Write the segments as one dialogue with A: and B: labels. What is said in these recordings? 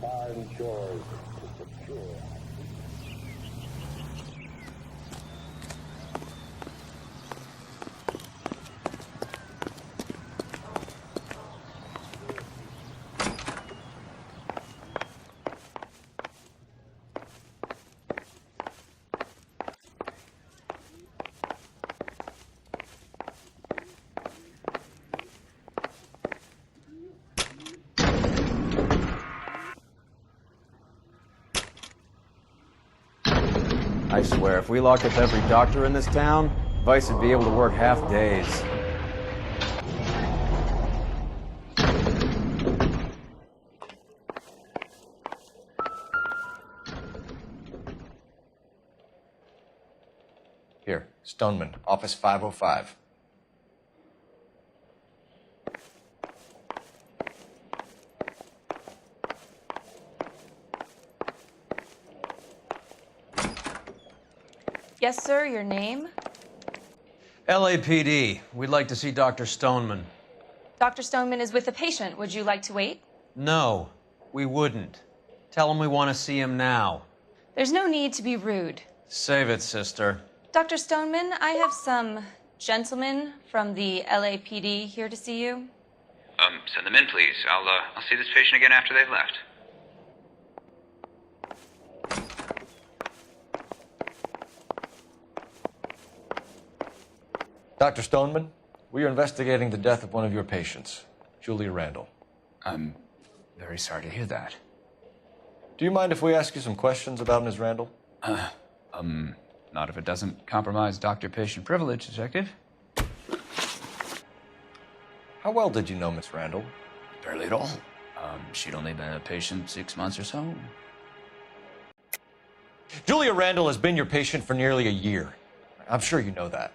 A: foreign shores to secure.
B: I swear, if we locked up every doctor in this town, Vice would be able to work half days.
C: Here, Stoneman, office 505.
D: Yes, sir, your name?
B: LAPD. We'd like to see Dr. Stoneman.
D: Dr. Stoneman is with a patient. Would you like to wait?
B: No, we wouldn't. Tell him we want to see him now.
D: There's no need to be rude.
B: Save it, sister.
D: Dr. Stoneman, I have some gentlemen from the LAPD here to see you.
E: Send them in, please. I'll see this patient again after they've left.
C: Dr. Stoneman, we are investigating the death of one of your patients, Julia Randall.
E: I'm very sorry to hear that.
C: Do you mind if we ask you some questions about Ms. Randall?
E: Not if it doesn't compromise doctor-patient privilege, Detective.
C: How well did you know Miss Randall?
E: Barely at all. She'd only been a patient 6 months or so.
C: Julia Randall has been your patient for nearly a year. I'm sure you know that.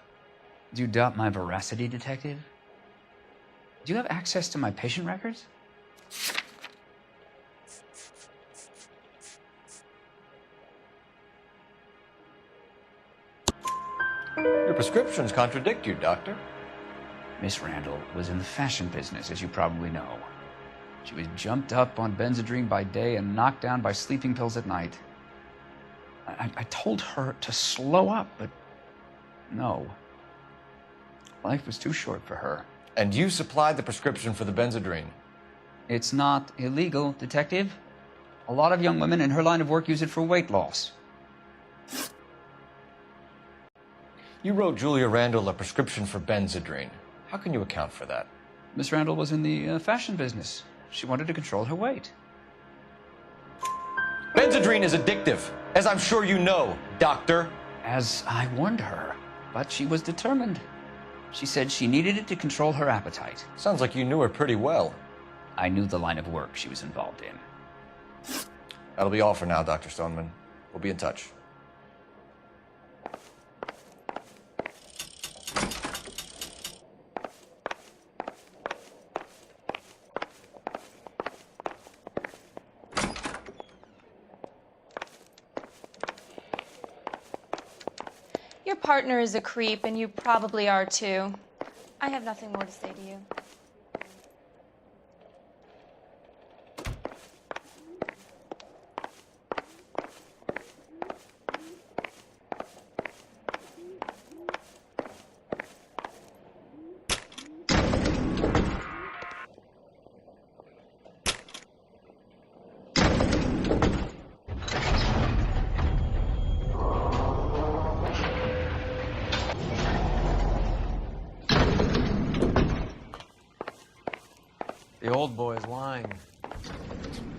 E: Do you doubt my veracity, Detective? Do you have access to my patient records?
C: Your prescriptions contradict you, Doctor.
E: Miss Randall was in the fashion business, as you probably know. She was jumped up on Benzedrine by day and knocked down by sleeping pills at night. I told her to slow up, but no. Life was too short for her.
C: And you supplied the prescription for the Benzedrine.
E: It's not illegal, Detective. A lot of young women in her line of work use it for weight loss.
C: You wrote Julia Randall a prescription for Benzedrine. How can you account for that?
E: Miss Randall was in the fashion business. She wanted to control her weight.
C: Benzedrine is addictive, as I'm sure you know, Doctor.
E: As I warned her, but she was determined. She said she needed it to control her appetite.
C: Sounds like you knew her pretty well.
E: I knew the line of work she was involved in.
C: That'll be all for now, Dr. Stoneman. We'll be in touch.
D: Your partner is a creep, and you probably are too. I have nothing more to say to you.
B: The old boy is lying.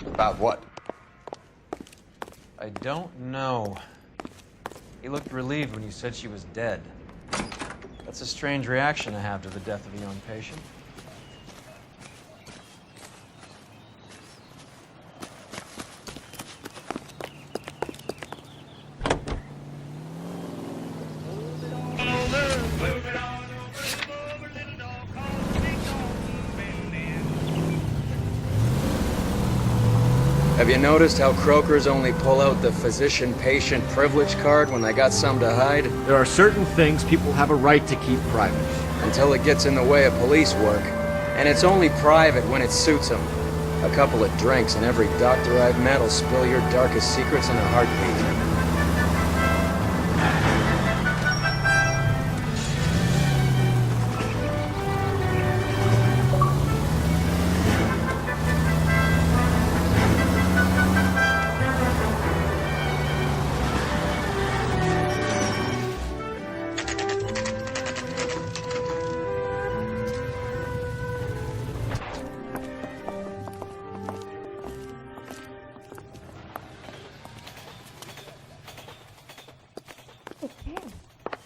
C: About what?
B: I don't know. He looked relieved when you said she was dead. That's a strange reaction to have to the death of a young patient.
F: Have you noticed how croakers only pull out the physician-patient privilege card when they got some to hide?
G: There are certain things people have a right to keep private.
F: Until it gets in the way of police work. And it's only private when it suits them. A couple of drinks and every doctor I've met will spill your darkest secrets in a heartbeat.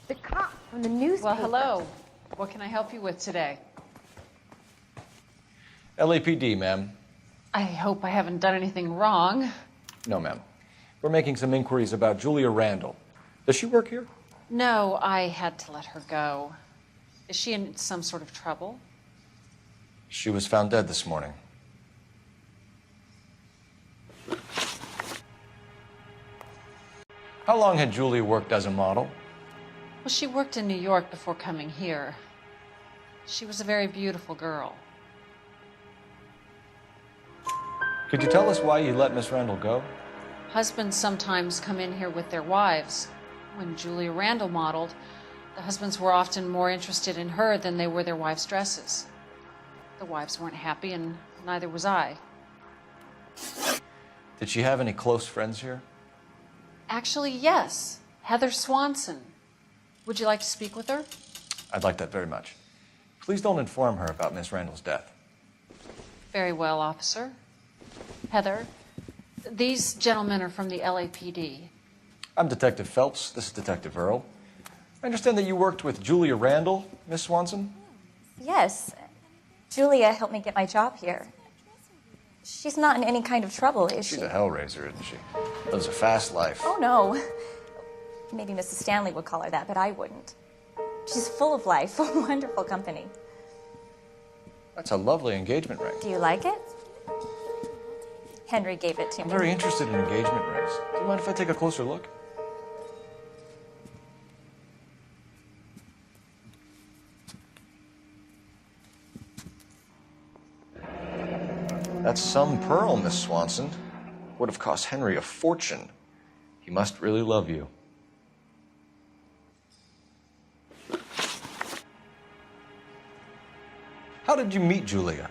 H: The cop from the newspaper.
I: Well, hello. What can I help you with today?
C: LAPD, ma'am.
I: I hope I haven't done anything wrong.
C: No, ma'am. We're making some inquiries about Julia Randall. Does she work here?
I: No, I had to let her go. Is she in some sort of trouble?
C: She was found dead this morning. How long had Julia worked as a model?
I: Well, she worked in New York before coming here. She was a very beautiful girl.
C: Could you tell us why you let Miss Randall go?
I: Husbands sometimes come in here with their wives. When Julia Randall modeled, the husbands were often more interested in her than they were their wives' dresses. The wives weren't happy, and neither was I.
C: Did she have any close friends here?
I: Actually, yes. Heather Swanson. Would you like to speak with her?
C: I'd like that very much. Please don't inform her about Miss Randall's death.
I: Very well, officer. Heather, these gentlemen are from the LAPD.
C: I'm Detective Phelps. This is Detective Earl. I understand that you worked with Julia Randall, Miss Swanson?
J: Yes. Julia helped me get my job here. She's not in any kind of trouble, is she?
C: She's a hellraiser, isn't she? Lives a fast life.
J: Oh, no. Maybe Mrs. Stanley would call her that, but I wouldn't. She's full of life, wonderful company.
C: That's a lovely engagement ring.
J: Do you like it? Henry gave it to
C: I'm
J: me.
C: very interested in engagement rings. Do you mind if I take a closer look? That's some pearl, Miss Swanson. Would have cost Henry a fortune. He must really love you. How did you meet Julia?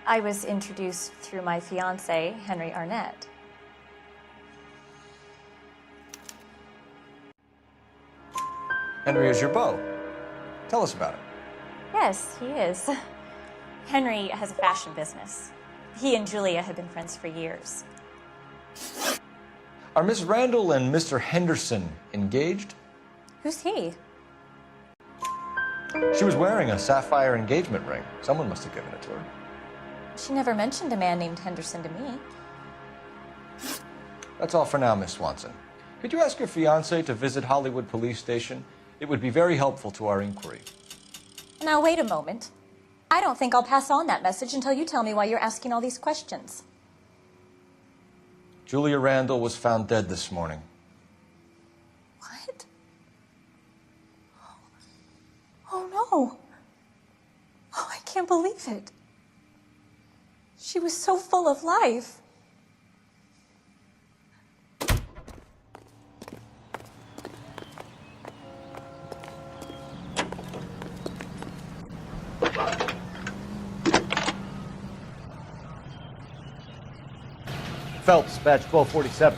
J: I was introduced through my fiancé, Henry Arnett.
C: Henry is your beau. Tell us about it.
J: Yes, he is. Henry has a fashion business. He and Julia have been friends for years.
C: Are Miss Randall and Mr. Henderson engaged?
J: Who's he?
C: She was wearing a sapphire engagement ring. Someone must have given it to her.
J: She never mentioned a man named Henderson to me.
C: That's all for now, Miss Swanson. Could you ask your fiancé to visit Hollywood Police Station? It would be very helpful to our inquiry.
J: Now, wait a moment. I don't think I'll pass on that message until you tell me why you're asking all these questions.
C: Julia Randall was found dead this morning.
J: What? Oh, no. Oh, I can't believe it. She was so full of life.
G: Phelps, badge 1247.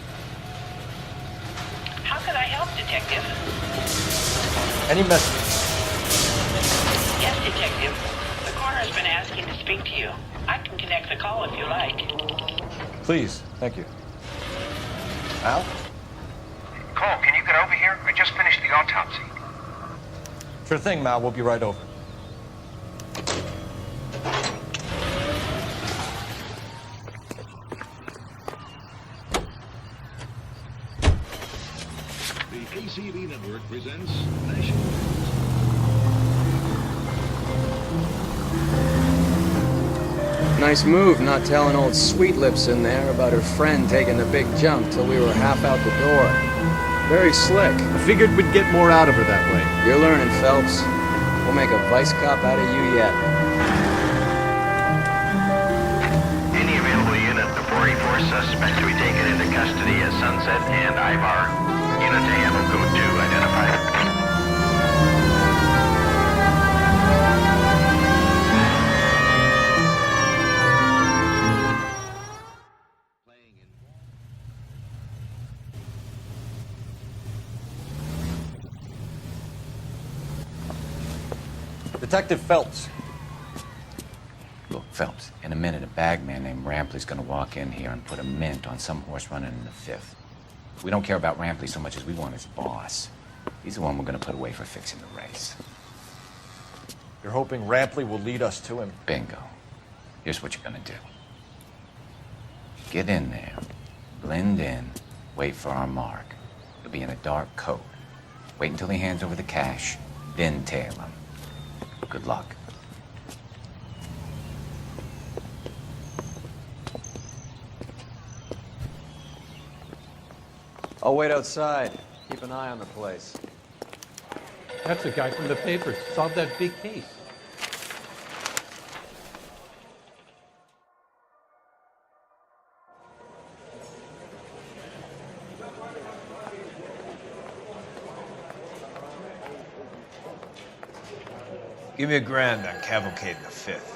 K: How can I help, Detective?
C: Any message?
K: Yes, Detective. The coroner's been asking to speak to you. I can connect the call if you like.
C: Please, thank you. Al?
L: Cole, can you get over here? I just finished the autopsy.
C: Sure thing, Mal. We'll be right over.
M: The KCB network presents National.
F: Nice move not telling old Sweet Lips in there about her friend taking the big jump till we were half out the door. Very slick.
G: I figured we'd get more out of her that way.
F: You're learning, Phelps. We'll make a vice cop out of you yet.
L: Any available The 44 suspect to be taken into custody at Sunset and Ivar. Unit to handle code 2 identified.
C: Detective Phelps.
E: Look, Phelps, in a minute, a bagman named Rampley's gonna walk in here and put a mint on some horse running in the 5th. We don't care about Rampley so much as we want his boss. He's the one we're gonna put away for fixing the race.
C: You're hoping Rampley will lead us to him?
E: Bingo. Here's what you're gonna do. Get in there, blend in, wait for our mark. You'll be in a dark coat. Wait until he hands over the cash, then tail him. Good luck.
F: I'll wait outside. Keep an eye on the place.
N: That's the guy from the papers. Solved that big case.
B: Give me $1,000 on Cavalcade in the 5th.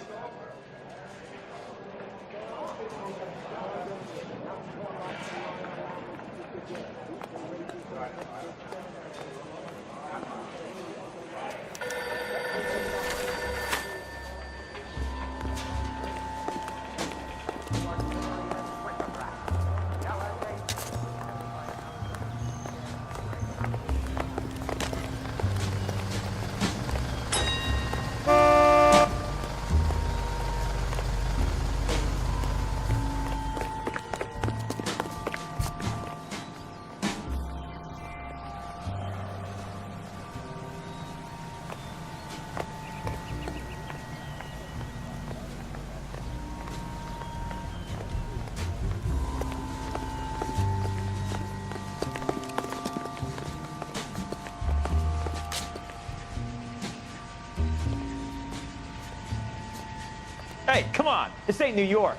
O: Hey, come on. This ain't New York.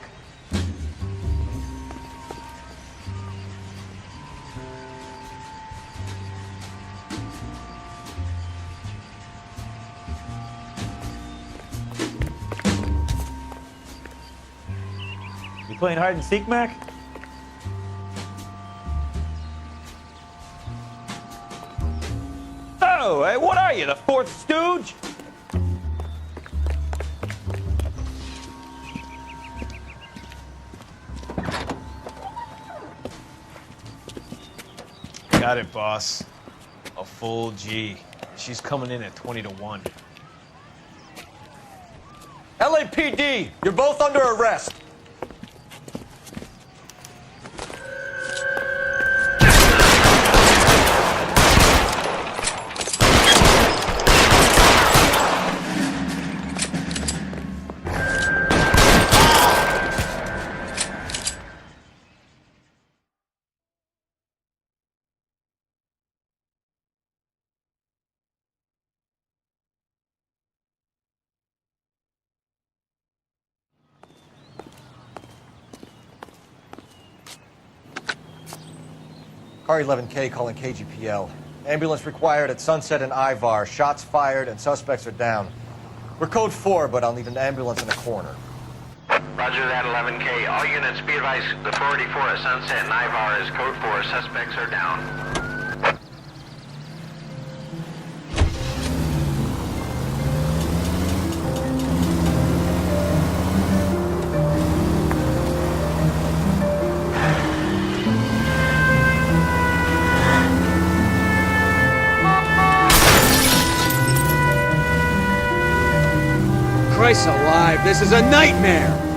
O: You playing hide and seek, Mac? Oh, hey, what are you, the fourth stooge?
B: Got it, boss. A full G. She's coming in at 20 to 1.
C: LAPD, you're both under arrest. Car 11K calling KGPL. Ambulance required at Sunset and Ivar. Shots fired and suspects are down. We're code 4, but I'll need an ambulance in a corner.
L: Roger that, 11K. All units be advised, the 484 at Sunset and Ivar is code 4. Suspects are down.
F: Christ alive, this is a nightmare!